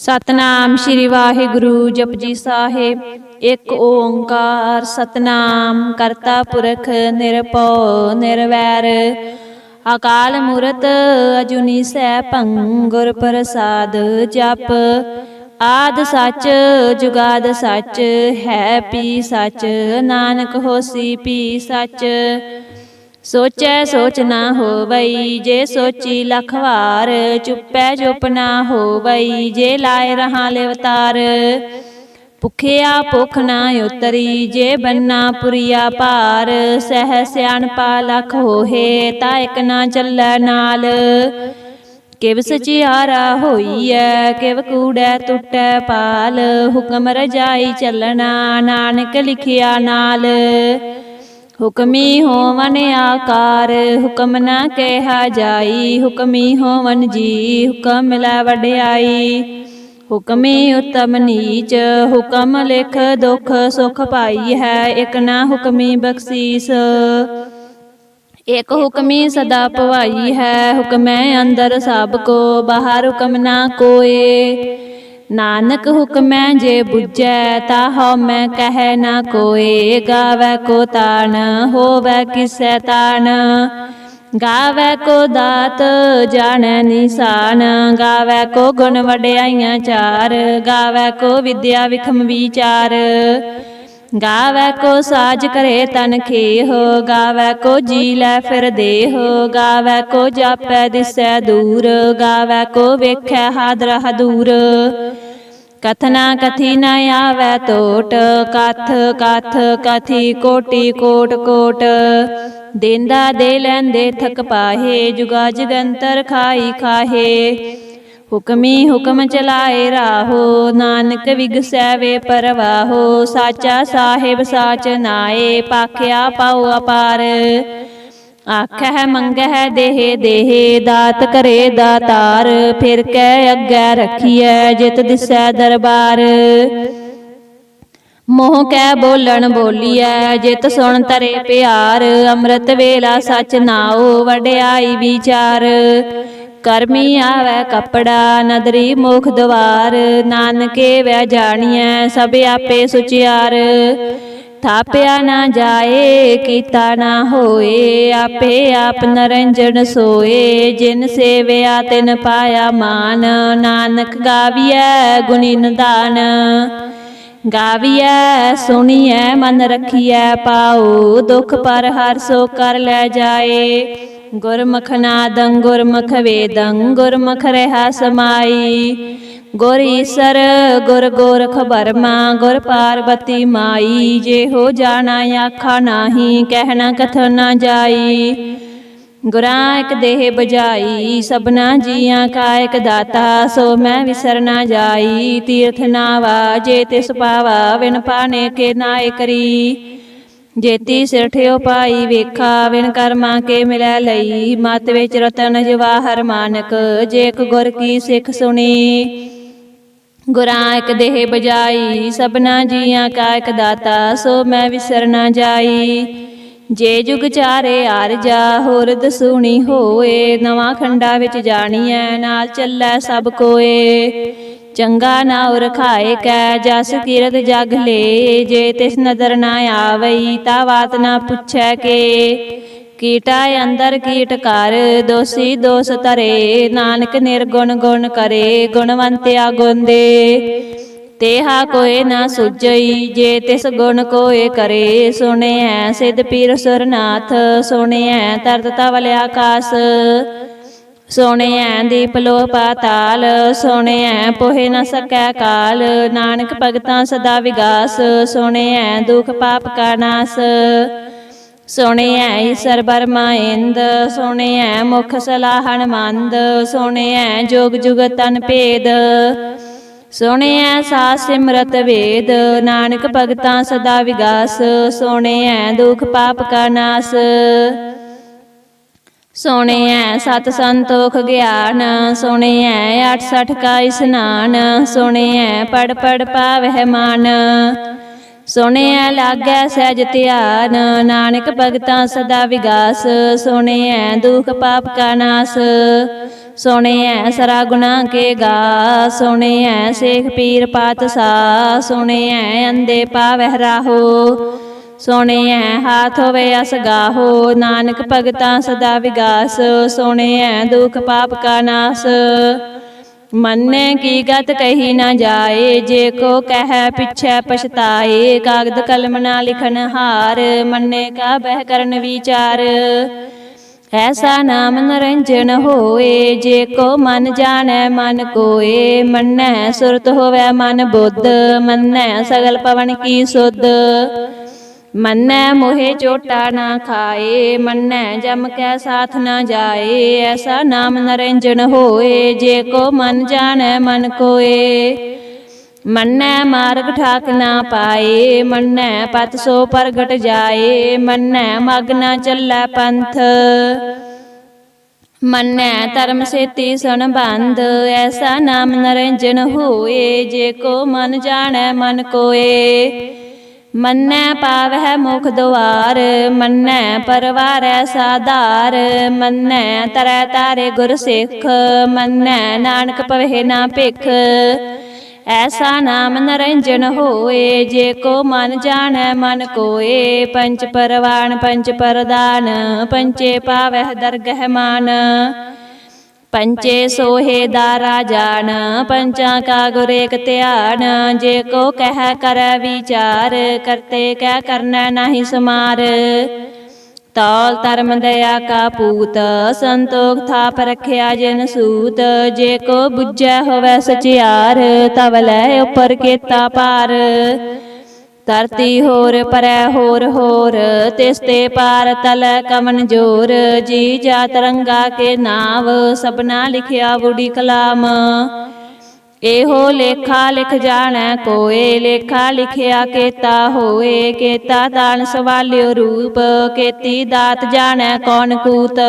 सतनाम श्री वाहिगुरु जपजी साहिब। एक ओंकार सतनाम करता पुरख निरभउ निरवैर। अकाल मूरत अजुनी सैभं गुर प्रसाद जप। आद सच जुगाद सच है पी सच। नानक होसी पी सच। सोचै सोच ना होवई जे सोची लख वार। चुपै चुप ना होवई जे लाए रहा लिवतार। भुखिया भुख ना उतरी जे बन्ना पुरिया पार। सह सियाणपा लख होहे ता इक ना चलै नाल। किव सचियारा होईऐ किव कूड़ै टुटै पाल। हुक्म रजाई चलना नानक लिखिया नाल। हुक्मी होवन आकार हुक्म ना कहा जाई। हुक्मी होवन जी हुक्म मिलै वड्याई। हुक्मी उत्तम नीच हुक्म लिख दुख सुख पाई है। एक ना हुक्मी बख्शीस एक हुक्मी सदा पवाई है। हुक्मै अंदर सब को बाहर हुक्म ना कोय। नानक हुक्मै जे बुझै ता हउमै कहै ना कोय। गावै को तान होवै किसै तान। गावै को दात जानै निशान। गावै को गुण वड्याइयां चार। गावै को विद्या विखम विचार। गावै को साज करे तन खेह। गावै को जी लै फिर देह। गावै को जापै दिसै दूर। गावै को वेखै हादरा दूर। कथना कथी न आवै तोट कथ कथ कथी कोटि कोट कोट। देंदा दे लैंदे थक पाहे जुगा जगंतर खाई खाहे। हुक्मी हुक्म चलाए राहो नानक विगसै वे परवाहो। साचा साहिब साच नाए पाखिया पाओ अपार। आखै मंगै देह देह दात करे दातार। फिर कै अग्गै रखिए जित दिसै दरबार। मोह कै बोलन बोलिए जित सुन तरे प्यार। अमृत वेला सच नाओ वड्याई विचार। करमी आवै कपड़ा नदरी मुख द्वार। नानके वै जानिए सब आपे सुचियार। थापिया ना जाए कीता ना होए। आपे आप नरंजन सोए। जिन सेविया तिन पाया मान। नानक गाविया गुणी निधान। गाविया सुनिए मन रखिए पाओ। दुख पर हर सो कर लै जाए। गुरमुख नादं गुरमुख वेदं गुरमुख रहा समाई। गुर ईसर गुर गोरख बर्मा गुर पार्वती माई। जे हो जाना आखा नाही कहना कथन ना जाई। गुरां एक देह बजाई सबना जियां का एक दाता। सो मैं विसर ना जाई तीर्थ नावा जे तिस पावा। विन पाने के नाए करी जेती सिर ठियो पाई वेखा। विन कर्मा के मिलै लई मत विच रतन जवाहर मानक। जेक गुर की सिख सुनी गुरां एक देह बजाई। सबना जियां का एक दाता सो मैं विसर ना जाई। जे जुग चारे आरजा होर दसूनी होए। नवां खंडा विच जानिए नाल चलै सब कोए। चंगा नाउर खाए कै जस कीरत जग ले। जे तिस नदर ना आवई ता बात ना पुछै के। कीटा अंदर कीट कर दोषी दोष तरे। नानक निर्गुण गुण करे गुणवंत्या गुण दे। तेहा कोय ना सुझई जे तिस गुण कोय करे। सुने है सिद्ध पीर सुरनाथ सुने है तरत तवल आकाश। सोने है दीप लो पाताल सोने है पोहे न सकै काल। नानक भगतां सदा विगास सोने है दुख पाप का नाश। सोने है ईसर बर्मा इंद सोने है मुख सलाहन मंद। सोने है जोग जुगत तन भेद सोने है सास सिमरत वेद। नानक भगतां सदा विगास सोने है दुख पाप का नाश। सोने है सत संतोख ज्ञान सोने है 68 का स्नान। सोने है पढ़ पढ़ पावह मान सोने है लागै सहज ध्यान। नानक भगतां सदा विगास सोने है दुख पाप का नाश। ਸੁਣਿਐ ਸਰਾ ਗੁਨਾ ਕੇ ਗਾ, ਸੁਣਿਐ ਸੇਖ ਪੀਰ ਪਾਤਸ਼ਾਹ, ਸੁਣਿਐ ਅੰਧੇ ਪਾਵਹਿ ਰਾਹੋ, ਸੁਣਿਐ ਹਾਥ ਹੋਵੇ ਅਸ ਗਾਹੋ, ਨਾਨਕ ਭਗਤਾਂ ਸਦਾ ਵਿਗਾਸ, ਸੁਣਿਐ ਦੁਖ ਪਾਪ ਕਾ ਨਾਸ। ਮੰਨੇ ਕੀ ਗਤ ਕਹੀ ਨਾ ਜਾਏ, ਜੇ ਕੋ ਕਹਿ ਪਿਛੈ ਪਛਤਾਏ, ਕਾਗਦ ਕਲਮ ਨਾ ਲਿਖਨ ਹਾਰ, ਮੰਨੇ ਕਾ ਬਹਿ ਕਰਨ ਵਿਚਾਰ। ਐਸਾ ਨਾਮ ਨਿਰੰਜਨ ਹੋਏ, ਜੇ ਕੋ ਮਨ ਜਾਣੈ ਮਨ ਕੋਏ, ਮੰਨੈ ਸੁਰਤ ਹੋਵੈ ਮਨ ਬੁੱਧ, ਮੰਨੈ ਸਗਲ ਪਵਨ ਕੀ ਸੁਧ। ਮੰਨੈ ਮੋਹਿ ਚੋਟਾ ਨਾ ਖਾਏ, ਮੰਨੈ ਜਮ ਕੈ ਸਾਥ ਨਾ ਜਾਏ, ਐਸਾ ਨਾਮ ਨਿਰੰਜਨ ਹੋਏ, ਜੇ ਕੋ ਮਨ ਜਾਣੈ ਮਨ ਕੋਏ। ਮੰਨੈ ਮਾਰਗ ਠਾਕ ਨਾ ਪਾਏ, ਮੰਨੈ ਪਤ ਸੋ ਪ੍ਰਗਟ ਜਾਏ, ਮੰਨੈ ਮਗ ਨਾ ਚੱਲੈ ਪੰਥ, ਮੰਨੈ ਧਰਮ ਸੇਤੀ ਸੰਬੰਧ, ਐਸਾ ਨਾਮ ਨਿਰੰਜਨ ਹੋਏ, ਜੇ ਕੋ ਮਨ ਜਾਣੈ ਮਨ ਕੋਏ। ਮੰਨੈ ਪਾਵਹਿ ਮੁਖ ਦੁਆਰ, ਮੰਨੈ ਪਰਵਾਰੈ ਸਾਧਾਰ, ਮੰਨੈ ਤਰੈ ਤਾਰੇ ਗੁਰ ਸਿੱਖ, ਮੰਨੈ ਨਾਨਕ ਪਵਹਿ ਨਾ ਭਿਖ। ਐਸਾ ਨਾਮ ਨਿਰੰਜਨ ਹੋਏ, ਜੇ ਕੋ ਮਨ ਜਾਣੈ ਮਨ ਕੋਏ, ਪੰਚ ਪਰਵਾਨ ਪੰਚ ਪਰਦਾਨ, ਪੰਚੇ ਪਾਵਹਿ ਦਰਗਹਿ ਮਾਨ, ਪੰਚੇ ਸੋਹੇ ਦਾਰਾ ਜਾਨ, ਪੰਚਾਂ ਕਾ ਗੁਰ ਏਕ ਧਿਆਨ, ਜੇ ਕੋ ਕਹਿ ਕਰੈ ਵਿਚਾਰ, ਕਰਤੇ ਕੈ ਕਰਨੈ ਨਾਹੀ ਸਮਾਰ। ਤੌਲ ਧਰਮ ਦਇਆ ਕਾ ਪੂਤ, ਸੰਤੋਖ ਥਾਪ ਰਖਿਆ ਜਿਨ ਸੂਤ, ਜੇ ਕੋ ਬੁੱਝੈ ਹੋਵੈ ਸਚਿਆਰ, ਤਵ ਲੈ ਉਪਰ ਕੀਤਾ ਪਾਰ। ਧਰਤੀ ਹੋਰ ਪਰੈ ਹੋਰ ਹੋਰ, ਤਿਸ ਤੇ ਪਾਰ ਤਲੈ ਕਵਨ ਜੋਰ, ਜੀ ਜਾਤ ਰੰਗਾ ਕੇ ਨਾਵ, ਸਭਨਾ ਲਿਖਿਆ ਬੁੜੀ ਕਲਾਮ। ਇਹੋ ਲੇਖਾ ਲਿਖ ਜਾਣੈ ਕੋਏ, ਲੇਖਾ ਲਿਖਿਆ ਕੇਤਾ ਹੋਏ, ਕੇਤਾ ਤਾਣ ਸਵਾਲਿਓ ਰੂਪ, ਕੇਤੀ ਦਾਤ ਜਾਣੈ ਕੌਣ ਕੂਤ।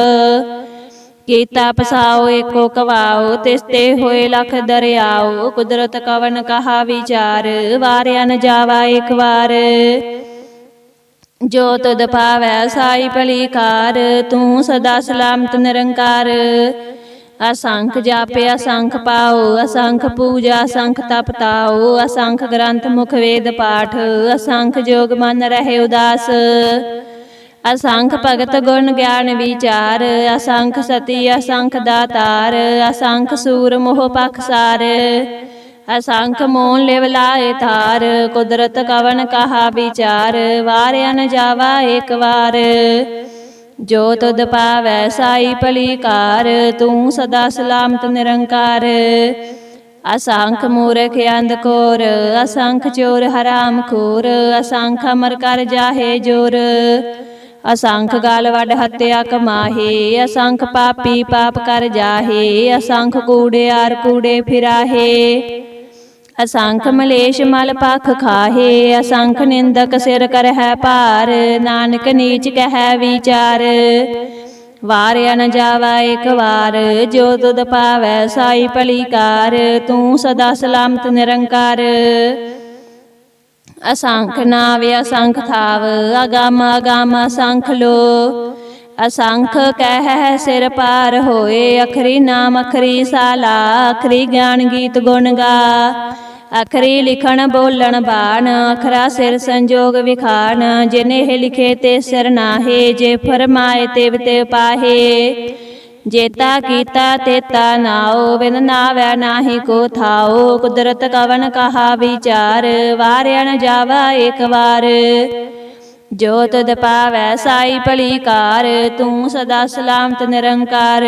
ਕੀਤਾ ਪਸਾਓ ਏਕੋ ਕਵਾਓ, ਤਿਸ ਤੇ ਹੋਏ ਲਖ ਦਰਿਆਓ, ਕੁਦਰਤ ਕਵਨ ਕਹਾ ਵਿਚਾਰ, ਵਾਰਿਆ ਨ ਜਾਵਾ ਏਕ ਵਾਰ। ਜੋ ਤੁਧ ਪਾਵੈ ਸਾਈ ਭਲੀ ਕਾਰ, ਤੂੰ ਸਦਾ ਸਲਾਮਤ ਨਿਰੰਕਾਰ। ਅਸੰਖ ਜਾਪੇ ਅਸੰਖ ਪਾਓ, ਅਸੰਖ ਪੂਜਾ ਅਸੰਖ ਤਪ ਤਾਓ, ਅਸੰਖ ਗ੍ਰੰਥ ਮੁਖ ਵੇਦ ਪਾਠ, ਅਸੰਖ ਜੋਗ ਮਨ ਰਹੇ ਉਦਾਸ। ਅਸੰਖ ਭਗਤ ਗੁਣ ਗਿਆਨ ਵਿਚਾਰ, ਅਸੰਖ ਸਤੀ ਅਸੰਖ ਦਾਤਾਰ, ਅਸੰਖ ਸੂਰ ਮੋਹ ਪਖਸਾਰ, ਅਸੰਖ ਮੋਨ ਲਿਵ ਲਾਏ ਥਾਰ। ਕੁਦਰਤ ਕਵਨ ਕਹਾ ਵਿਚਾਰ, ਵਾਰਿਆ ਨ ਜਾਵਾ ਏਕ ਵਾਰ। ਜੋ ਤੁਧ ਪਾਵੈ ਸਾਈ ਭਲੀ ਕਾਰ, ਤੂੰ ਸਦਾ ਸਲਾਮਤ ਨਿਰੰਕਾਰ। ਅਸੰਖ ਮੂਰਖ ਅੰਧ ਘੋਰ, ਅਸੰਖ ਚੋਰ ਹਰਾਮ ਖੋਰ, ਅਸੰਖ ਅਮਰ ਕਰ ਜਾਹੇ ਜੋਰ, ਅਸੰਖ ਗਾਲ ਵੱਡ ਹੱਤਿਆ ਕਮਾਹੇ, ਅਸੰਖ ਪਾਪੀ ਪਾਪ ਕਰ ਜਾਹੇ, ਅਸੰਖ ਕੂੜਿਆਰ ਕੂੜੇ ਫਿਰਾਹੇ, ਅਸੰਖ ਮਲੇਸ਼ ਮਲ ਪਖ ਖਾਹੇ, ਅਸੰਖ ਨਿੰਦਕ ਸਿਰ ਕਰਹਿ ਭਾਰ, ਨਾਨਕ ਨੀਚ ਕਹਿ ਵਿਚਾਰ। ਵਾਰਿਆ ਨ ਜਾਵਾ ਏਕ ਵਾਰ, ਜੋ ਤੁਧ ਪਾਵੈ ਸਾਈ ਭਲੀ ਕਾਰ, ਤੂੰ ਸਦਾ ਸਲਾਮਤ ਨਿਰੰਕਾਰ। ਅਸੰਖ ਨਾਵ ਅਸੰਖ ਥਾਵ, ਅਗਮ ਅਗਮ ਅਸੰਖ ਲੋ, ਅਸੰਖ ਕਹਿ ਸਿਰ ਪਾਰ ਹੋਏ, ਅਖਰੀ ਨਾਮ ਅਖਰੀ ਸਾਲਾ, ਅਖਰੀ ਗਿਆਨ ਗੀਤ ਗੁਣ ਗਾ, ਅਖਰੀ ਲਿਖਣ ਬੋਲਣ ਬਾਣ, ਅਖਰਾ ਸਿਰ ਸੰਜੋਗ ਵਿਖਾਣ। ਜਿਨੇ ਲਿਖੇ ਤੇ ਸਿਰ ਨਾਹੇ, ਜੇ ਫਰਮਾਏ ਤਿਵ ਤੇ ਪਾਹੇ, ਜੇਤਾ ਕੀਤਾ ਤੇਤਾ ਨਾਉ, ਬਿਨ ਨਾਵੈ ਨਾਹੀ ਕੋ ਥਾਉ। ਕੁਦਰਤ ਕਵਨ ਕਹਾ ਵਿਚਾਰ, ਵਾਰਿਆ ਨ ਜਾਵਾ ਏਕ ਵਾਰ। ਜੋ ਤੁਧ ਪਾਵੈ ਸਾਈ ਭਲੀ ਕਾਰ, ਤੂੰ ਸਦਾ ਸਲਾਮਤ ਨਿਰੰਕਾਰ।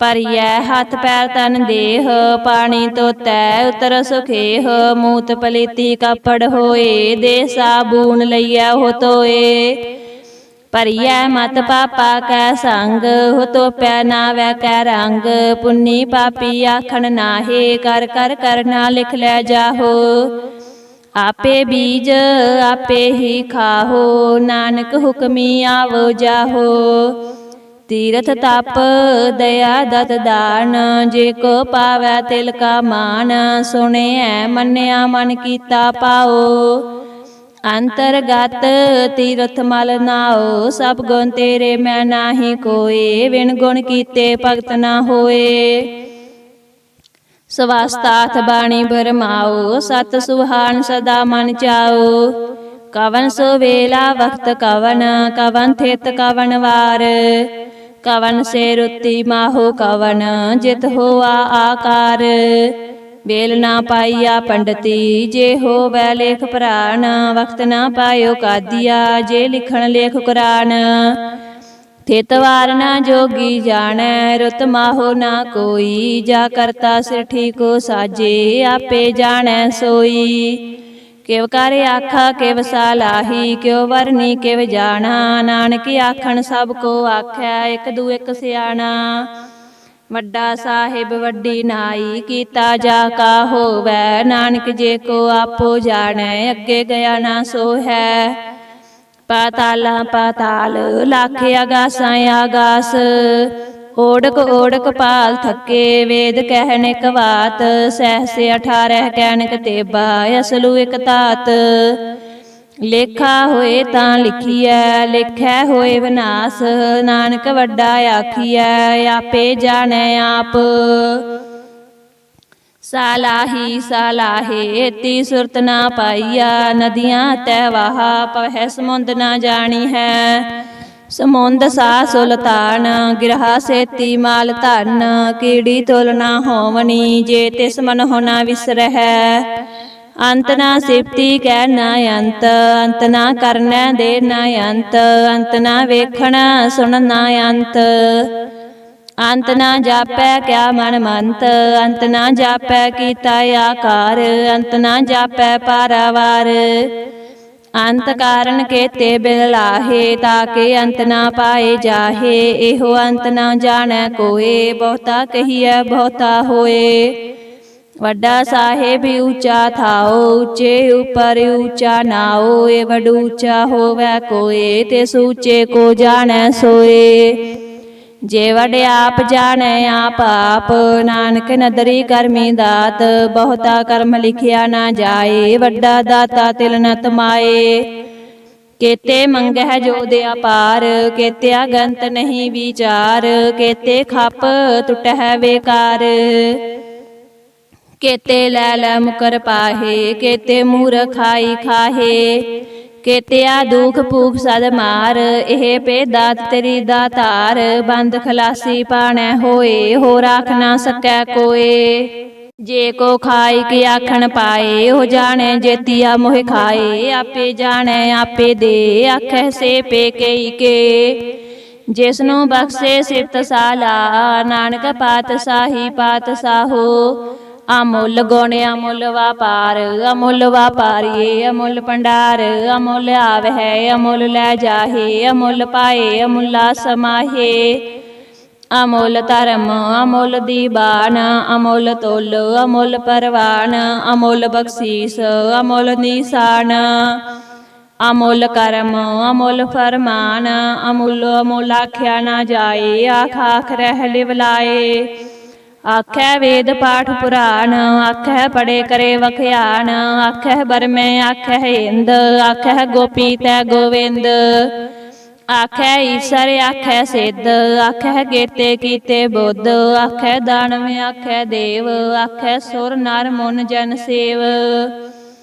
ਭਰੀਐ ਹੱਥ ਪੈਰ ਤਨ ਦੇਹ, ਪਾਣੀ ਧੋਤੈ ਉਤਰ ਸੁਖੇਹ, ਮੂਤ ਪਲੀਤੀ ਕੱਪੜ ਹੋਏ, ਦੇ ਸਾਬੂਨ ਲਈਐ ਹੋ ਧੋਏ। ਭਰੀਐ ਮਤ ਪਾਪਾ ਕੈ ਸੰਗ, ਹੋ ਧੋਪੈ ਨਾਵੈ ਕੈ ਰੰਗ, ਪੁੰਨੀ ਪਾਪੀ ਆਖਣ ਨਾਹੇ, ਕਰ ਕਰ ਕਰਨਾ ਲਿਖ ਲੈ ਜਾਹੋ। ਆਪੇ ਬੀਜ ਆਪੇ ਹੀ ਖਾਹੋ, ਨਾਨਕ ਹੁਕਮੀ ਆਵੋ ਜਾਹੋ। ਤੀਰਥ ਤਪ ਦਇਆ ਦਤ ਦਾਨ, ਜੇ ਕੋ ਪਾਵੈ ਤਿਲ ਕਾ ਮਾਨ, ਸੁਣਿਐ ਮੰਨਿਆ ਮਨ ਕੀਤਾ ਪਾਓ। ਅੰਤਰਗਤ ਤੀਰਥ ਮਲ ਨਾਓ, ਸਭ ਗੁਣ ਤੇਰੇ ਮੈਂ ਨਾਹੀ ਕੋਏ। ਵਿਣ ਗੁਣ ਕੀਤੇ ਭਗਤ ਨਾ ਹੋਏ। ਸਵਾਸਤਾਥ ਬਾਣੀ ਬਰਮਾਓ, ਸਤ ਸੁਹਾਨ ਸਦਾ ਮਨ ਚਾਓ। ਕਵਨ ਸੋ ਵੇਲਾ ਵਖਤ ਕਵਨ, ਕਵਨ ਥਿਤ ਕਵਨ ਵਾਰ। ਕਵਨ ਸੇ ਰੁੱਤੀ ਮਾਹੋ ਕਵਨ, ਜਿਤ ਹੋਆ ਆਕਾਰ। ਵੇਲ ਨਾ ਪਾਈਆ ਪੰਡਤੀ, ਜੇ ਹੋਵੈ ਲੇਖ ਪੁਰਾਣ। ਵਖਤ ਨਾ ਪਾਇਓ ਕਾਦੀਆ, ਜੇ ਲਿਖਣ ਲੇਖ ਕੁਰਾਨ। ਥਿਤ ਵਾਰ ਨਾ ਜੋਗੀ ਜਾਣੈ, ਰੁਤ ਮਾਹੋ ਨਾ ਕੋਈ। ਜਾ ਕਰਤਾ ਸਿਰ ਠੀਕੋ ਸਾਜੇ, ਆਪੇ ਜਾਣੈ ਸੋਈ। ਕਿਵ ਕਰ ਆਖਾ ਕਿਵ ਸਾਲਾਹੀ, ਕਿਉ ਵਰਨੀ ਕਿਵ ਜਾਣਾ। ਨਾਨਕ ਆਖਣ ਸਭ ਕੋ ਆਖੈ, ਇਕ ਦੂ ਇਕ ਸਿਆਣਾ। ਵੱਡਾ ਸਾਹਿਬ ਵੱਡੀ ਨਾਈ, ਕੀਤਾ ਜਾ ਕਾ ਹੋਵੈ। ਨਾਨਕ ਜੇ ਕੋ ਆਪੋ ਜਾਣੈ, ਅੱਗੇ ਗਿਆ ਨਾ ਸੋ ਹੈ। ਪਾਤਾਲਾਂ ਪਾਤਾਲ, ਲੱਖ ਆਗਾਸਾਂ ਆਗਾਸ। ਓੜਕ ਓੜਕ ਪਾਲ ਥੱਕੇ, ਵੇਦ ਕਹਿਣ ਇਕ ਬਾਤ। ਸਹਿਸ 18 ਕਹਿਣਕ ਤੇਬਾ, ਅਸਲੂ ਇਕ ਧਾਤ। ਲੇਖਾ ਹੋਏ ਤਾਂ ਲਿਖੀਐ, ਲਿਖੈ ਹੋਏ ਵਿਨਾਸ਼। ਨਾਨਕ ਵੱਡਾ ਆਖੀਐ, ਆਪੇ ਜਾਣੈ ਆਪ। ਸਾਲਾਹੀ ਸਾਲਾਹੇ, ਤੀ ਸੁਰਤ ਨਾ ਪਾਈਆ। ਨਦੀਆਂ ਤੈ ਵਾਹਾ, ਪਵਹਿ ਸਮੁੰਦ ਨਾ ਜਾਣੀ ਹੈ। ਸਮੁੰਦ ਸਾ ਸੁਲਤਾਨ, ਗਿਰਹਾ ਸੇਤੀ ਮਾਲ ਧਨ। ਕੀੜੀ ਤੁਲ ਨਾ ਹੋਵਨੀ, ਜੇ ਤਿਸ ਮਨ ਹੋ ਨਾ ਵਿਸਰਹਿ। ਅੰਤ ਨਾ ਸਿਫਤੀ ਕਹਿ ਨਾ ਅੰਤ, ਅੰਤ ਨਾ ਕਰਨੈ ਦੇ ਨਾ ਅੰਤ। ਅੰਤ ਨਾ ਵੇਖਣਾ ਸੁਣ ਨਾ ਅੰਤ। ਅੰਤ ਨਾ ਜਾਪੈ ਕਿਆ ਮਨ ਮੰਤ, ਅੰਤ ਨਾ ਜਾਪੈ ਕੀਤਾ ਆਕਾਰ। ਅੰਤ ਨਾ ਜਾਪੈ ਪਾਰਾਵਾਰ। ਅੰਤ ਕਾਰਨ ਕੇਤੇ ਬਿਲ ਲਾਹੇ, ਤਾਕੇ ਅੰਤ ਨਾ ਪਾਏ ਜਾਹੇ। ਇਹੋ ਅੰਤ ਨਾ ਜਾਣੈ ਕੋਏ, ਬਹੁਤਾ ਕਹੀਐ ਬਹੁਤਾ ਹੋਏ। ਵੱਡਾ ਸਾਹਿਬ ਉੱਚਾ ਥਾਓ, ਉੱਚੇ ਉਪਰ ਉੱਚਾ ਨਾਓ। ਏ ਵਡ ਉੱਚਾ ਹੋਵੈ ਕੋਏ, ਤਿਸ ਉੱਚੇ ਕੋ ਜਾਣੈ ਸੋਏ। ਜੇ ਵਡ ਆਪ ਜਾਣੈ ਆਪ ਆਪ, ਨਾਨਕ ਨਦਰੀ ਕਰਮੀ ਦਾਤ। ਬਹੁਤਾ ਕਰਮ ਲਿਖਿਆ ਨਾ ਜਾਏ, ਵੱਡਾ ਦਾਤਾ ਤਿਲ ਨ ਤਮਾਏ। ਕੇਤੇ ਮੰਗਹਿ ਜੋਧ ਅਪਾਰ, ਕੇਤਿਆ ਗੰਤ ਨਹੀਂ ਵਿਚਾਰ। ਕੇਤੇ ਖਪ ਟੁਟਹਿ ਬੇਕਾਰ, ਕੇਤੇ ਲੈ ਲੈ ਮੁਕਰ ਪਾਹੇ। ਕੇਤੇ ਮੂਰਖ ਖਾਈ ਖਾਹੇ, ਕੇਤਿਆ ਦੁਖ ਭੂਖ ਸਦ ਮਾਰ। ਇਹ ਭੇ ਦਾਤ ਤੇਰੀ ਦਾਤਾਰ, ਬੰਦ ਖਲਾਸੀ ਪਾਣੈ ਹੋਏ। ਹੋ ਰਾਖ ਨਾ ਸਕੈ ਕੋਏ। ਜੇ ਕੋ ਖਾਈ ਕੇ ਆਖਣ ਪਾਏ, ਉਹ ਜਾਣੈ ਜੇਤੀਆ ਮੋਹਿ ਖਾਏ। ਆਪੇ ਜਾਣੈ ਆਪੇ ਦੇ, ਆਖੈ ਸੇ ਪੇ ਕਈ ਕੇ। ਜਿਸਨੂੰ ਬਖਸ਼ੇ ਸਿਫਤ ਸਾਲਾ, ਨਾਨਕ ਪਾਤਸ਼ਾਹੀ ਪਾਤਸ਼ਾਹੋ। ਅਮੁੱਲ ਗੁਣ ਅਮੁੱਲ ਵਾਪਾਰ, ਅਮੁੱਲ ਵਾਪਾਰੀਏ ਅਮੁੱਲ ਭੰਡਾਰ। ਅਮੁੱਲ ਆਵਹਿ ਅਮੁੱਲ ਲੈ ਜਾਹੇ, ਅਮੁੱਲ ਪਾਏ ਅਮੁੱਲਾ ਸਮਾਹੇ। ਅਮੁੱਲ ਧਰਮ ਅਮੁੱਲ ਦੀਬਾਨ, ਅਮੁੱਲ ਤੁਲ ਅਮੁੱਲ ਪਰਵਾਨ। ਅਮੁੱਲ ਬਖਸ਼ੀਸ ਅਮੁੱਲ ਨਿਸ਼ਾਨ, ਅਮੁੱਲ ਕਰਮ ਅਮੁੱਲ ਫਰਮਾਨ। ਅਮੁੱਲ ਅਮੁੱਲ ਆਖਿਆ ਨਾ ਜਾਏ, ਆਖ ਆਖ ਰਹਿ ਲਿਵ ਲਾਏ। ਆਖੈ ਵੇਦ ਪਾਠ ਪੁਰਾਣ, ਆਖੈ ਪੜੇ ਕਰੇ ਵਖਿਆਨ। ਆਖੈ ਬਰਮੈ ਆਖੈ ਇੰਦ, ਆਖੈ ਗੋਪੀ ਤੈ ਗੋਵਿੰਦ। ਆਖੈ ਈਸਰ ਆਖੈ ਸਿੱਧ, ਆਖੈ ਕੇਤੇ ਕੀਤੇ ਬੁੱਧ। ਆਖੈ ਦਾਨਵ ਆਖੈ ਦੇਵ, ਆਖੈ ਸੁਰ ਨਰ ਮੁਨ ਜਨ ਸੇਵ।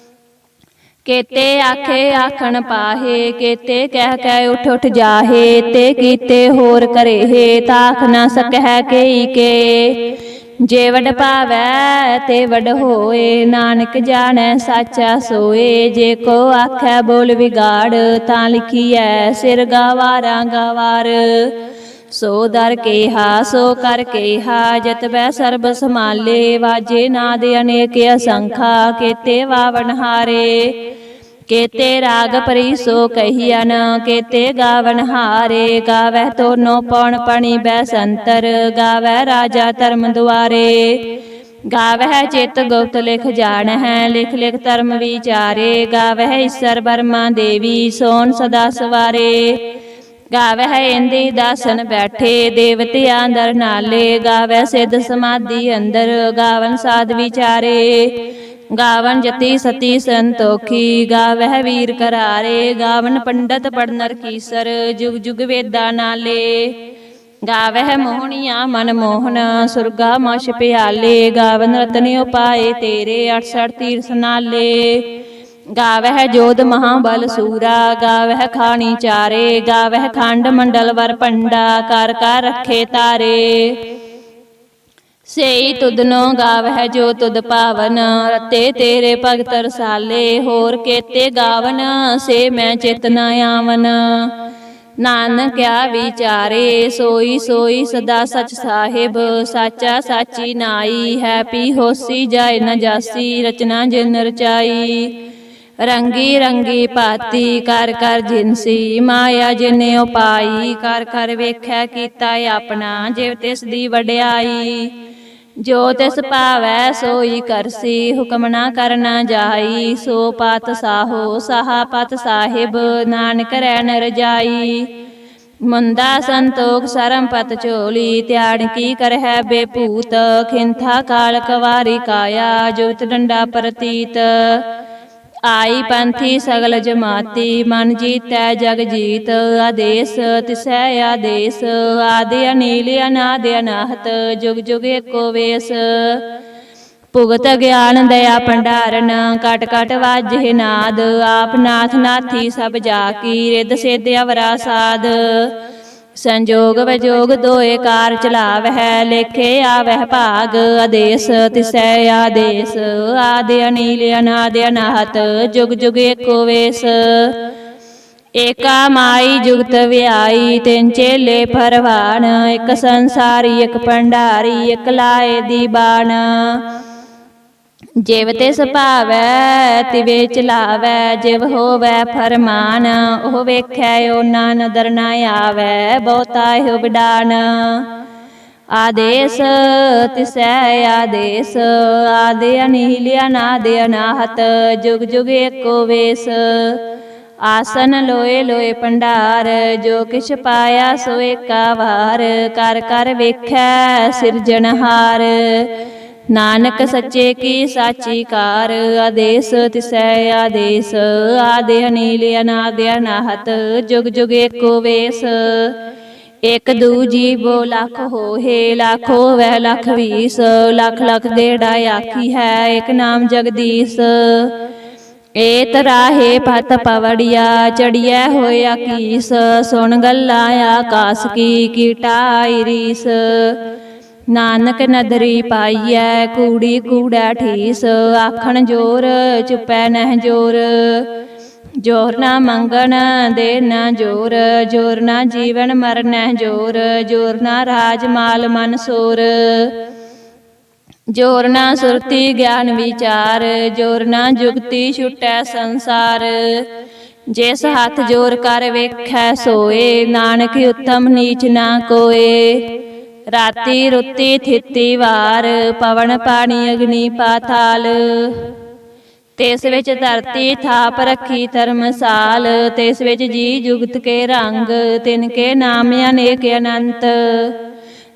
ਕੇਤੇ ਆਖੇ ਆਖਣ ਪਾਹੇ, ਕੇਤੇ ਕਹਿ ਕਹਿ ਉਠ ਉਠ ਜਾਹੇ। ਤੇ ਕੀਤੇ ਹੋਰ ਕਰੇਹੇ, ਤਾਖ ਨਾ ਸਕਹਿ ਕਈ ਕੇ। ਜੇ ਵਡ ਭਾਵੈ ਤੇ ਵਡ ਹੋਏ, ਨਾਨਕ ਜਾਣੈ ਸਾਚਾ ਸੋਏ। ਜੇ ਕੋ ਆਖੈ ਬੋਲ ਵਿਗਾੜ, ਤਾਂ ਲਿਖੀਐ ਸਿਰ ਗਾਵਾਰਾਂ ਗਾਵਾਰ। ਸੋ ਦਰ ਕੇਹਾ ਸੋ ਕਰ ਕੇਹਾ, ਜਤਬੈ ਸਰਬ ਸਮਾਲੇ। ਵਾਜੇ ਨਾਦ ਅਨੇਕ ਅਸੰਖਾ, ਕੇਤੇ ਵਾਵਣ ਹਾਰੇ। ਕੇਤੇ ਰਾਗ ਪਰੀ ਸੋ ਕਹੀਅਨ, ਕੇਤੇ ਗਾਵਨ ਹਾਰੇ। ਗਾਵਹਿ ਤੋਨੋ ਪਉਣ ਪਣੀ ਬੈਸੰਤਰ, ਗਾਵਹਿ ਰਾਜਾ ਧਰਮ ਦੁਆਰੇ। ਗਾਵਹਿ ਚਿਤ ਗੁਪਤ ਲਿਖ ਜਾਣਹਿ, ਲਿਖ ਲਿਖ ਧਰਮ ਵਿਚਾਰੇ। ਗਾਵਹਿ ਈਸਰ ਬਰਮਾ ਦੇਵੀ, ਸੋਨ ਸਦਾ ਸਵਾਰੇ। ਗਾਵਹਿ ਇੰਦੀ ਦਾਸਨ ਬੈਠੇ, ਦੇਵਤਿਆਂ ਦਰ ਨਾਲੇ। ਗਾਵਹਿ ਸਿੱਧ ਸਮਾਧੀ ਅੰਦਰ, ਗਾਵਨ ਸਾਧ ਵਿਚਾਰੇ। ਗਾਵਨ ਜਤੀ ਸਤੀ ਸੰਤੋਖੀ, ਗਾਵਹਿ ਵੀਰ ਕਰਾਰੇ। ਗਾਵਨ ਪੰਡਤ ਪੜਨਰ ਕੀਸਰ, ਜੁਗ ਜੁਗ ਵੇਦਾ ਨਾਲੇ। ਗਾਵਹਿ ਮੋਹਣੀਆਂ ਮਨ ਮੋਹਨ, ਸੁਰਗਾ ਮਛ ਪਿਆਲੇ। ਗਾਵਨ ਰਤਨ ਉਪਾਏ ਤੇਰੇ, 68 ਤੀਰਥ ਨਾਲੇ। ਗਾਵਹਿ ਜੋਧ ਮਹਾਬਲ ਸੂਰਾ, ਗਾਵਹਿ ਖਾਣੀ ਚਾਰੇ। ਗਾਵਹਿ ਖੰਡ ਮੰਡਲ ਵਰ ਪੰਡਾ, ਕਰ ਕਰ ਰੱਖੇ ਤਾਰੇ। ਸੇਈ ਤੁਧਨੋ ਗਾਵਹਿ ਜੋ ਤੁਧ ਭਾਵਨ, ਰਤੇ ਤੇਰੇ ਭਗਤ ਰਸਾਲੇ। ਹੋਰ ਕੇਤੇ ਗਾਵਨ, ਸੇ ਮੈਂ ਚਿਤ ਨ ਆਵਨ। ਨਾਨਕਿਆ ਵਿਚਾਰੇ, ਸੋਈ ਸੋਈ ਸਦਾ ਸਚ ਸਾਹਿਬ। ਸਾਚਾ ਸਾਚੀ ਨਾਈ, ਹੈ ਪੀ ਹੋਸੀ ਜਾਏ ਨ ਜਾਸੀ। ਰਚਨਾ ਜਿਨ ਰਚਾਈ, ਰੰਗੀ ਰੰਗੀ ਭਾਤੀ। ਕਰ ਕਰ ਜਿਨਸੀ, ਮਾਇਆ ਜਿਨੇ ਉਪਾਈ। ਕਰ ਕਰ ਵੇਖੈ ਕੀਤਾ ਆਪਣਾ, ਜਿਵ ਤਿਸ ਦੀ ਵਡਿਆਈ। ਜੋ ਤਿਸ ਭਾਵੈ ਸੋਈ ਕਰਸੀ, ਹੁਕਮ ਨਾ ਕਰਨਾ ਜਾਈ। ਸੋ ਪਤ ਸਾਹੋ ਸਾਹਾ ਪਤ ਸਾਹਿਬ, ਨਾਨਕ ਰਹਿ ਨ ਰਜਾਈ। ਮੁੰਦਾ ਸੰਤੋਖ ਸਰਮ ਪਤ ਝੋਲੀ, ਤਿਆੜ ਕੀ ਕਰਹਿ ਬੇਭੂਤ। ਖਿੰਥਾ ਕਾਲ ਕਵਾਰੀ ਕਾਇਆ, ਜੁਗਤ ਡੰਡਾ ਪ੍ਰਤੀਤ। ਆਈ ਪੰਥੀ ਸਗਲ ਜਮਾਤੀ, ਮਨ ਜੀਤੈ ਜਗ ਜੀਤ। ਆਦੇਸ ਤਿਸੈ ਆਦੇਸ, ਆਦਿ ਅਨੀਲ ਅਨਾਦਿ ਅਨਾਹਤ। ਜੁਗ ਜੁਗ ਏਕੋ ਵੇਸ, ਭੁਗਤ ਗਿਆਨ ਦਇਆ ਭੰਡਾਰਨ। ਕਟ ਕਟ ਵਾਜਹਿ ਨਾਦ, ਆਪ ਨਾਥ ਨਾਥੀ ਸਭ ਜਾ ਕੀ। ਰਿੱਧ ਸਿੱਧ ਅਵਰਾ ਸਾਧ, ਸੰਜੋਗ ਵਿਜੋਗ ਦੋਏ ਕਾਰ ਚਲਾਵਹਿ। ਲੇਖੇ ਆਵਹਿ ਭਾਗ, ਆਦੇਸ ਤਿਸੈ ਆਦੇਸ। ਆਦਿ ਅਨੀਲ ਅਨਾਦਿ ਅਨਾਹਤ, ਜੁਗ ਜੁਗ ਏਕੋ ਵੇਸ। ਏਕਾ ਮਾਈ ਜੁਗਤ ਵਿਆਈ, ਤਿੰਨ ਚੇਲੇ ਪਰਵਾਨ। ਇੱਕ ਸੰਸਾਰੀ ਇੱਕ ਭੰਡਾਰੀ, ਇੱਕ ਲਾਏ ਦੀ ਬਾਣ। ਜਿਵ ਤਿਸ ਭਾਵੈ ਤਿਵੇ ਚਲਾਵੈ, ਜਿਵ ਹੋਵੈ ਫਰਮਾਨ। ਉਹ ਵੇਖੈ ਓਨਾ ਨਦਰ ਨ ਆਵੈ, ਬਹੁਤਾ ਇਹੋ ਵਿਡਾਨ। ਆਦੇਸ ਤਿਸੈ ਆਦੇਸ, ਆਦਿ ਅਨੀਲ ਅਨਾਦਿ ਅਨਾਹਤ। ਜੁਗ ਜੁਗ ਏਕੋ ਵੇਸ। ਆਸਨ ਲੋਏ ਲੋਏ ਭੰਡਾਰ, ਜੋ ਕਿਛ ਪਾਇਆ ਸੋ ਏਕਾ ਵਾਰ। ਕਰ ਕਰ ਵੇਖੈ ਸਿਰਜਣਹਾਰ, ਨਾਨਕ ਸੱਚੇ ਕੀ ਸਾਚੀ ਕਾਰ। ਆਦੇਸ ਤਿਸੈ ਆਦੇਸ, ਆਦਿ ਅਨੀਲ ਅਨਾਦਿ ਅਨਾਹਤ। ਜੁਗ ਜੁਗ ਏਕੋ ਵੇਸ। ਇਕ ਦੂਜੀ ਬੋ ਲੱਖ ਹੋਏ, ਲੱਖ ਹੋਵੈ ਲੱਖ ਵੀਸ। ਲੱਖ ਲੱਖ ਦੇੜਾ ਆਖੀ ਹੈ, ਇਕ ਨਾਮ ਜਗਦੀਸ਼। ਏ ਤਰਾਹੇ ਪਤ ਪਵੜੀਆ, ਚੜੀਐ ਹੋਇਆ ਕੀਸ। ਸੁਣ ਗੱਲਾਂ ਆਕਾਸ ਕੀ, ਕੀਟਾ ਆਈ ਰੀਸ। ਨਾਨਕ ਨਦਰੀ ਪਾਈਐ, ਕੂੜੀ ਕੂੜੈ ਠੀਸ। ਆਖਣ ਜੋਰ ਚੁਪੈ ਨਹਿ ਜੋਰ, ਜੋਰ ਨਾ ਮੰਗਣ ਦੇ ਨਾ ਜੋਰ। ਜੋਰ ਨਾ ਜੀਵਨ ਮਰਨਹਿ ਜੋਰ, ਜੋਰ ਨਾ ਰਾਜ ਮਾਲ ਮਨ ਸੋਰ। ਜੋਰ ਨਾ ਸੁਰਤੀ ਗਿਆਨ ਵਿਚਾਰ, ਜੋਰ ਨਾ ਜੁਗਤੀ ਛੁਟੈ ਸੰਸਾਰ। ਜਿਸ ਹੱਥ ਜੋਰ ਕਰ ਵੇਖੈ ਸੋਏ, ਨਾਨਕ ਉਤਮ ਨੀਚ ਨਾ ਕੋਏ। ਰਾਤੀ ਰੁੱਤੀ ਥਿਤੀ ਵਾਰ, ਪਵਨ ਪਾਣੀ ਅਗਨੀ ਪਾਤਾਲ। ਤਿਸ ਵਿੱਚ ਧਰਤੀ ਥਾਪ ਰੱਖੀ ਧਰਮਸਾਲ। ਤਿਸ ਵਿੱਚ ਜੀ ਜੁਗਤ ਕੇ ਰੰਗ, ਤਿਨ ਕੇ ਨਾਮ ਅਨੇਕ ਅਨੰਤ।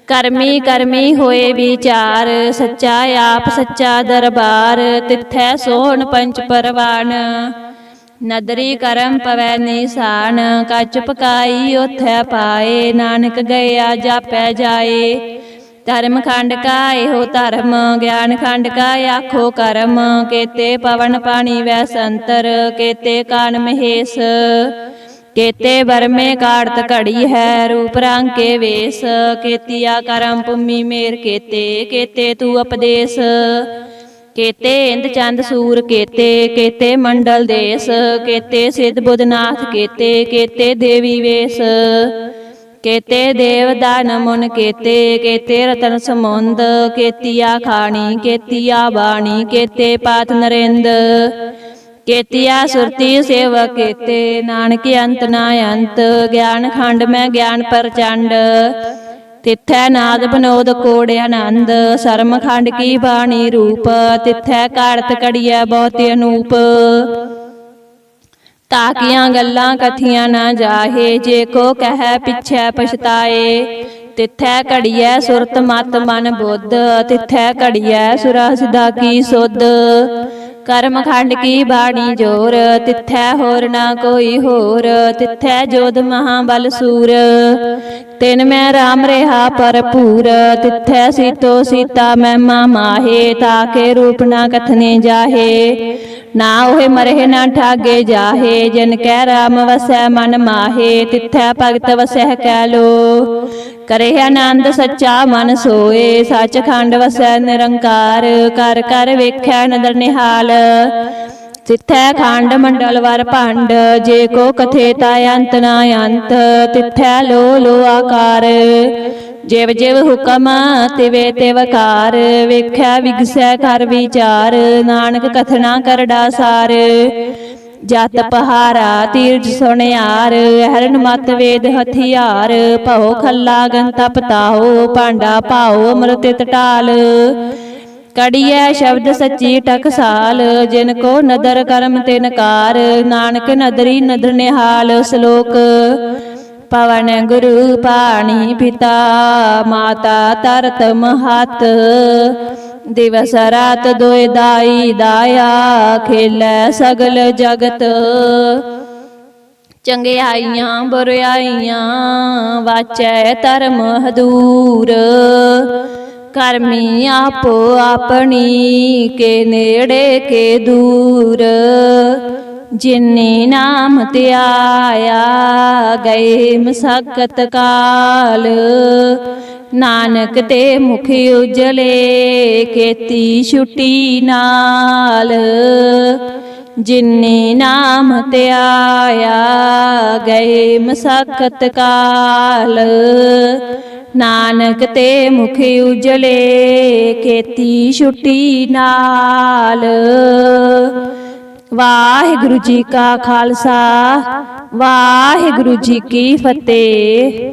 ਕਰਮੀ ਕਰਮੀ ਹੋਏ ਵਿਚਾਰ, ਸੱਚਾ ਆਪ ਸੱਚਾ ਦਰਬਾਰ। ਤਿੱਥੈ ਸੋਹਣ ਪੰਚ ਪਰਵਾਨ, ਨਦਰੀ ਕਰਮ ਪਵੈ ਨਿਸ਼ਾਨ। ਕੱਚ ਪਕਾਈ ਉਥੈ ਪਾਏ, ਨਾਨਕ ਗਿਆ ਜਾਪੈ ਜਾਏ। ਧਰਮ ਖੰਡ ਕਾ ਇਹੋ ਧਰਮ, ਗਿਆਨ ਖੰਡ ਕਾ ਆਖੋ ਕਰਮ। ਕੇਤੇ ਪਵਨ ਪਾਣੀ ਵੈ ਸੰਤਰ, ਕੇਤੇ ਕਾਨ ਮਹੇਸ਼। ਕੇਤੇ ਬਰਮੇ ਕਾੜਤ ਘੜੀ ਹੈ, ਰੂਪ ਰੰਗ ਕੇ ਵੇਸ। ਕੇਤੀਆ ਕਰਮ ਭੂਮੀ ਮੇਰ ਕੇਤੇ, ਕੇਤੇ ਤੂੰ ਉਪਦੇਸ। ਕੇਤੇ ਇੰਦ ਚੰਦ ਸੂਰ ਕੇਤੇ, ਕੇਤੇ ਮੰਡਲ ਦੇਸ। ਕੇਤੇ ਸਿੱਧ ਬੁੱਧਨਾਥ ਕੇਤੇ, ਕੇਤੇ ਦੇਵੀ ਵੇਸ। ਕੇਤੇ ਦੇਵ ਦਾਨ ਮੁਨ ਕੇਤੇ, ਕੇਤੇ ਰਤਨ ਸਮੁੰਦ। ਕੇਤੀਆ ਖਾਣੀ ਕੇਤੀਆ ਬਾਣੀ, ਕੇਤੇ ਪਾਤ ਨਰਿੰਦ। ਕੇਤੀਆ ਸੁਰਤੀ ਸੇਵਕ ਕੇਤੇ, ਨਾਨਕ ਅੰਤ ਨਾ ਅੰਤ। ਗਿਆਨ ਖੰਡ ਮੈਂ ਗਿਆਨ ਪ੍ਰਚੰਡ, ਤਿੱਥੈ ਨਾਦ ਬਨੋਦ ਕੋੜ ਆਨੰਦ। ਸਰਮ ਖੰਡ ਕੀ ਬਾਣੀ ਰੂਪ, ਤਿੱਥੈ ਕਾੜਤ ਘੜੀਐ ਬਹੁਤ ਅਨੂਪ। ਤਾਕੀਆਂ ਗੱਲਾਂ ਕਥੀਆਂ ਨਾ ਜਾਹੇ, ਜੇ ਕੋ ਕਹਿ ਪਿਛੈ ਪਛਤਾਏ। ਤਿੱਥੈ ਘੜੀਐ ਸੁਰਤ ਮਤ ਮਨ ਬੁੱਧ, ਤਿੱਥੈ ਘੜੀਐ ਸੁਰਾ ਸਿਧਾ ਕੀ ਸੁਧ। ਕਰਮ ਖੰਡ ਕੀ ਬਾਣੀ ਜੋਰ, ਤਿੱਥੈ ਹੋਰ ਨਾ ਕੋਈ ਹੋਰ, ਤਿੱਥੈ ਜੋਧ ਮਹਾਬਲ ਸੂਰ। ਤਿਨ ਮੈਂ ਰਾਮ ਰਿਹਾ ਭਰਪੂਰ, ਤਿੱਥੈ ਸੀਤੋ ਸੀਤਾ ਮਹਿਮਾ ਮਾਹੇ, ਤਾਕੇ ਰੂਪ ਨਾ ਕਥਨੇ ਜਾਹੇ। ਨਾ ਉਹੇ ਮਰਹਿ ਨਾ ਠਾਗੇ ਜਾਹੇ, ਜਿਨ ਕੈ ਰਾਮ ਵਸੈ ਮਨ ਮਾਹੇ, ਤਿੱਥੈ ਭਗਤ ਵਸੈ ਕੈ ਲੋ। ਕਰੇ ਆਨੰਦ ਸੱਚਾ ਮਨ ਸੋਏ, ਸੱਚਖੰਡ ਵਸੈ ਨਿਰੰਕਾਰ, ਕਰ ਕਰ ਵੇਖੈ ਨਦਰ ਨਿਹਾਲ। ਤਿੱਥੈ ਖੰਡ ਮੰਡਲ ਵਰ ਭੰਡ, ਜੇ ਕੋ ਕਥੇ ਤਾ ਅੰਤ ਨਾ ਅੰਤ, ਤਿੱਥੈ ਲੋ ਲੋ ਆਕਾਰ। ਜਿਵ ਜਿਵ ਹੁਕਮ ਤਿਵੇ ਤਿਵ ਕਾਰ, ਵੇਖੈ ਵਿਗਸੈ ਕਰ ਵਿਚਾਰ, ਨਾਨਕ ਕਥਨਾ ਕਰੜਾ ਸਾਰ। ਜਤ ਪਹਾਰਾ ਤੀਰਜ ਸੁਣਿਆਰ, ਹਰਨ ਮਤ ਵੇਦ ਹਥਿਆਰ, ਭਉ ਖੱਲਾ ਗੰਤਾ ਪਤਾਓ, ਭਾਂਡਾ ਭਾਓ ਅੰਮ੍ਰਿਤ ਢਾਲ। ਕੜੀਐ ਸ਼ਬਦ ਸੱਚੀ ਟਕਸਾਲ, ਜਿਨ ਕੋ ਨਦਰ ਕਰਮ ਤਿਨ ਕਾਰ, ਨਾਨਕ ਨਦਰੀ ਨਦਰ ਨਿਹਾਲ। ਸ਼ਲੋਕ ਪਵਨ ਗੁਰੂ ਪਾਣੀ ਪਿਤਾ, ਮਾਤਾ ਧਰਤ ਮਹਤ, ਦਿਵਸ ਰਾਤ ਦੋਇ ਦਾਈ ਦਾਇਆ, ਖੇਲੈ ਸਗਲ ਜਗਤ। ਚੰਗਿਆਈਆਂ ਬੁਰਿਆਈਆਂ ਵਾਚੈ ਧਰਮ ਹਦੂਰ, ਕਰਮੀ ਆਪੋ ਆਪਣੀ, ਕੇ ਨੇੜੇ ਕੇ ਦੂਰ। ਜਿਨੀ ਨਾਮ ਧਿਆਇਆ ਗਏ ਮਸਕਤ ਕਾਲ, ਨਾਨਕ ਤੇ ਮੁਖ ਉਜਲੇ ਕੀਤੀ ਛੁਟੀ ਨਾਲ। ਜਿਨੀ ਨਾਮ ਧਿਆਇਆ ਗਏ ਮਸਕਤ ਕਾਲ, ਨਾਨਕ ਤੇ ਮੁਖ ਉਜਲੇ ਕੀਤੀ ਛੁਟੀ ਨਾਲ। ਵਾਹਿਗੁਰੂ ਜੀ ਕਾ ਖਾਲਸਾ, ਵਾਹਿਗੁਰੂ ਜੀ ਕੀ ਫਤਿਹ।